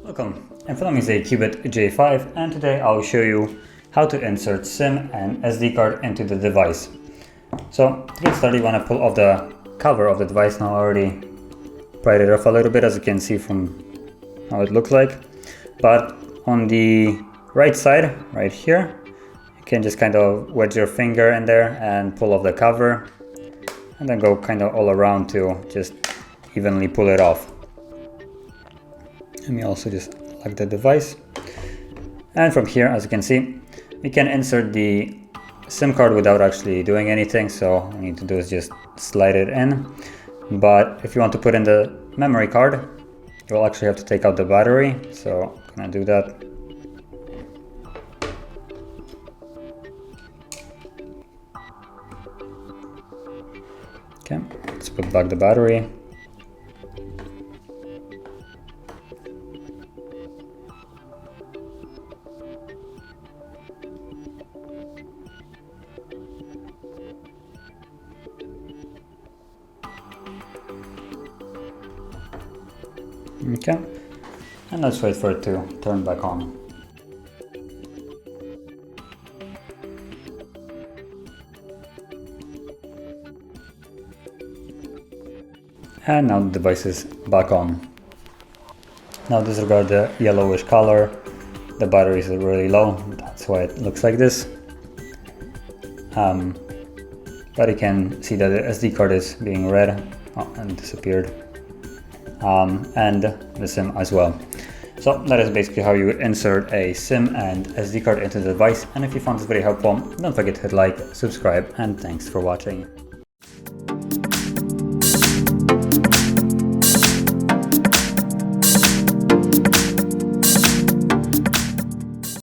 Welcome, in front of me is a CUBOT J5, and today I'll show you how to insert SIM and SD card into the device. So to get started, you want to pull off the cover of the device. Now I already pried it off a little bit, as you can see from how it looks like. But on the right side, right here, you can just kind of wedge your finger in there and pull off the cover, and then go kind of all around to just evenly pull it off. Let me also just lock the device. And from here, as you can see, we can insert the SIM card without actually doing anything. So all you need to do is just slide it in. But if you want to put in the memory card, you'll actually have to take out the battery. So I'm gonna do that. Okay, let's put back the battery. Okay, and let's wait for it to turn back on. And now the device is back on. Now disregard the yellowish color. The battery is really low, that's why it looks like this. But you can see that the SD card is being read and disappeared. And the SIM as well. So that is basically how you insert a SIM and SD card into the device. And if you found this video helpful, don't forget to hit like, subscribe, and thanks for watching.